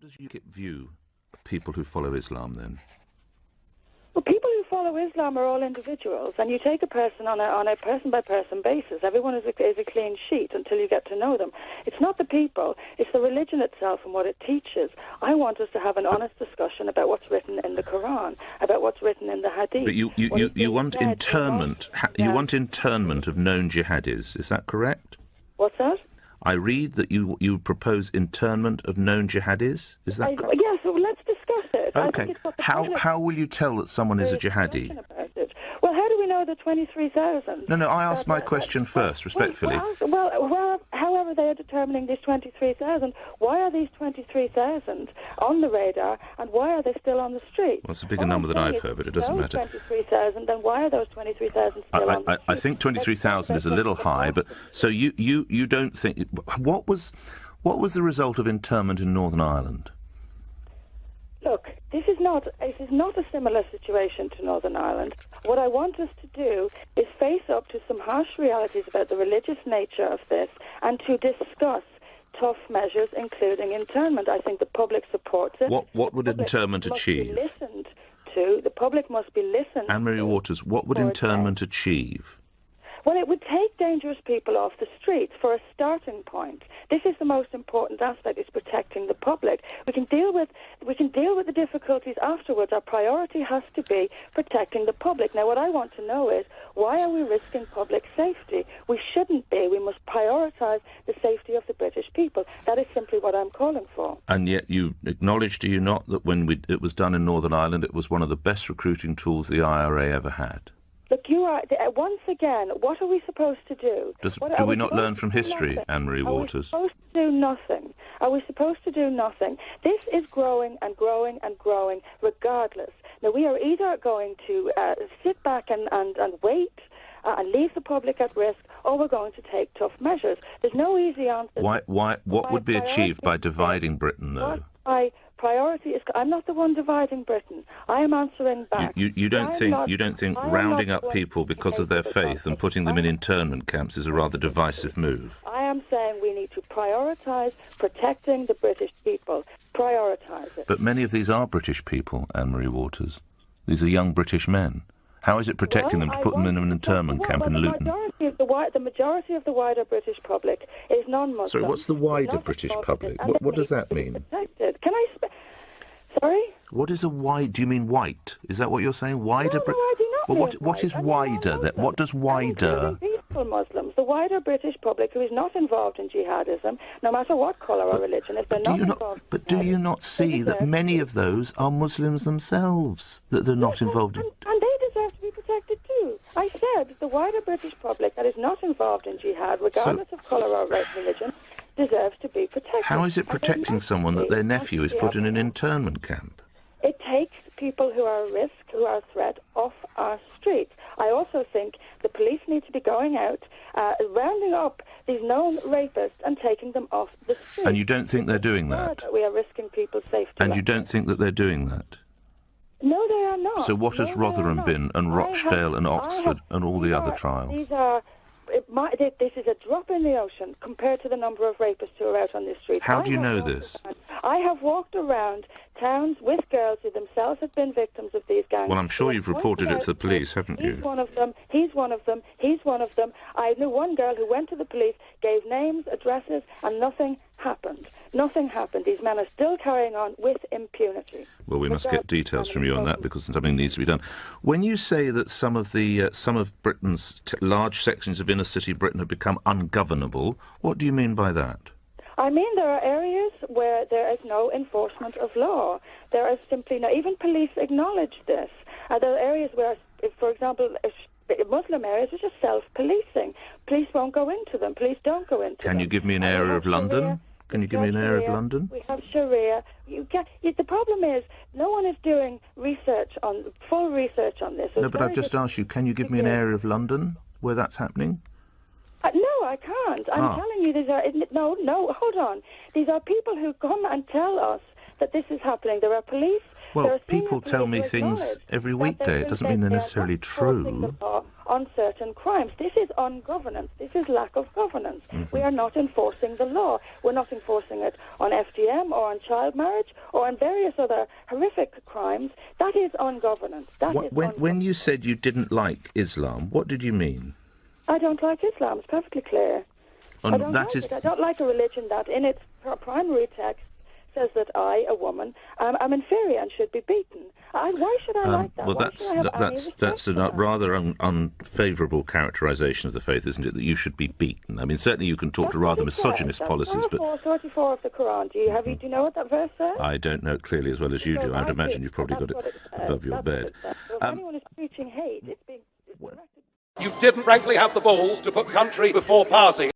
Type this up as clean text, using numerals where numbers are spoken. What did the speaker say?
How does UKIP view people who follow Islam, then? Well, people who follow Islam are all individuals, and you take a person on a person-by-person basis. Everyone is a clean sheet until you get to know them. It's not the people, it's the religion itself and what it teaches. I want us to have an honest discussion about what's written in the Quran, about what's written in the Hadith. But you want internment. You want internment of known jihadis. Is that correct? What's that? I read that you propose internment of known jihadis. Is that correct? Yes, well, let's discuss it. Okay. How will you tell that someone is a jihadi? Well, how do we know the 23,000? No, I asked my question first, respectfully. Well, however they are determining these 23,000, why are these 23,000 on the radar, and why are they still on the street? Well, it's a bigger number than I've heard, but it doesn't matter. 23,000, then why are those 23,000 still on the street? I think 23,000 is a little high, but so you don't think... What was the result of internment in Northern Ireland? Look, this is not a similar situation to Northern Ireland. What I want us to do is face up to some harsh realities about the religious nature of this and to discuss tough measures, including internment. I think the public supports it. What would internment achieve? Listened to. The public must be listened to. Anne-Marie Waters, what would internment achieve? Well, it would take dangerous people off the streets for a starting point. This is the most important aspect, is protecting the public. We can deal with the difficulties afterwards. Our priority has to be protecting the public. Now, what I want to know is, why are we risking public safety? We shouldn't be. We must prioritise the safety of the British people. That is simply what I'm calling for. And yet you acknowledge, do you not, that when it was done in Northern Ireland, it was one of the best recruiting tools the IRA ever had? Look, once again, what are we supposed to do? Do we not learn from history, Anne-Marie Waters? Are we supposed to do nothing? Are we supposed to do nothing? This is growing and growing and growing regardless. Now, we are either going to sit back and wait and leave the public at risk, or we're going to take tough measures. There's no easy answer. What would be achieved by dividing Britain, though? My priority is... I'm not the one dividing Britain. I am answering back. You don't think rounding up people because of their faith and putting them in internment camps is a rather divisive move? I am saying we need to prioritise protecting the British people. Prioritise it. But many of these are British people, Anne-Marie Waters. These are young British men. How is it protecting them to put them in an internment camp in Luton? The majority of the wider British public is non-Muslim. Sorry, what's the wider British public? What does that mean? Can I... Sorry? What is a wide... Do you mean white? Is that what you're saying? Wider... No, I do not mean what is wider? What does wider... Peaceful Muslims, the wider British public who is not involved in jihadism, no matter what colour or religion, if they're not involved... But do you not see that many of those are Muslims themselves, that they're not involved in... And they deserve to be protected too. I said the wider British public that is not involved in jihad, regardless of colour or religion, deserves to be protected. How is it protecting someone that their nephew is put in an internment camp? It takes people who are a risk, who are a threat, off our streets. I also think the police need to be going out, rounding up these known rapists and taking them off the street. And you don't think they're doing that? We are risking people's safety. And you don't think that they're doing that? No, they are not. So what has Rotherham been, and Rochdale and Oxford and all the other trials? This is a drop in the ocean compared to the number of rapists who are out on the street. How do you know this? I have walked around towns with girls who themselves have been victims of these gangs. Well, I'm sure you've reported it to the police, haven't you? He's one of them, he's one of them, he's one of them. I knew one girl who went to the police, gave names, addresses, and nothing happened. Nothing happened. These men are still carrying on with impunity. Well, we must get details from you on that, because something needs to be done. When you say that some of Britain's large sections of inner city Britain have become ungovernable, what do you mean by that? I mean, there are areas where there is no enforcement of law. There is simply no... Even police acknowledge this. There are areas where, for example, Muslim areas are just self-policing. Police won't go into them. Police don't go into them. Can you give me an area of London? Can you give me an area of London? We have Sharia. The problem is, no one is doing full research on this. No, but I've just asked you, can you give me an area of London where that's happening? No, I can't. I'm telling you, these are... No, hold on. These are people who come and tell us that this is happening. There are police... Well, people tell me things every weekday. It doesn't mean they're necessarily true. on certain crimes. This is ungovernance. This is lack of governance. We are not enforcing the law. We're not enforcing it on FGM or on child marriage or on various other horrific crimes. That is ungovernance. When you said you didn't like Islam, what did you mean? I don't like Islam. It's perfectly clear. I don't like it. I don't like a religion that, in its primary text, says that I, a woman, am inferior and should be beaten. Why should I like that? Well, that's a rather unfavourable characterisation of the faith, isn't it? That you should be beaten. I mean, certainly you can talk to rather misogynist policies, but 34 of the Quran. Do you know what that verse says? I don't know it clearly as well as you do. I'd imagine you've probably got it above your bed. So if anyone is preaching hate, it's being directed. You didn't frankly have the balls to put country before party.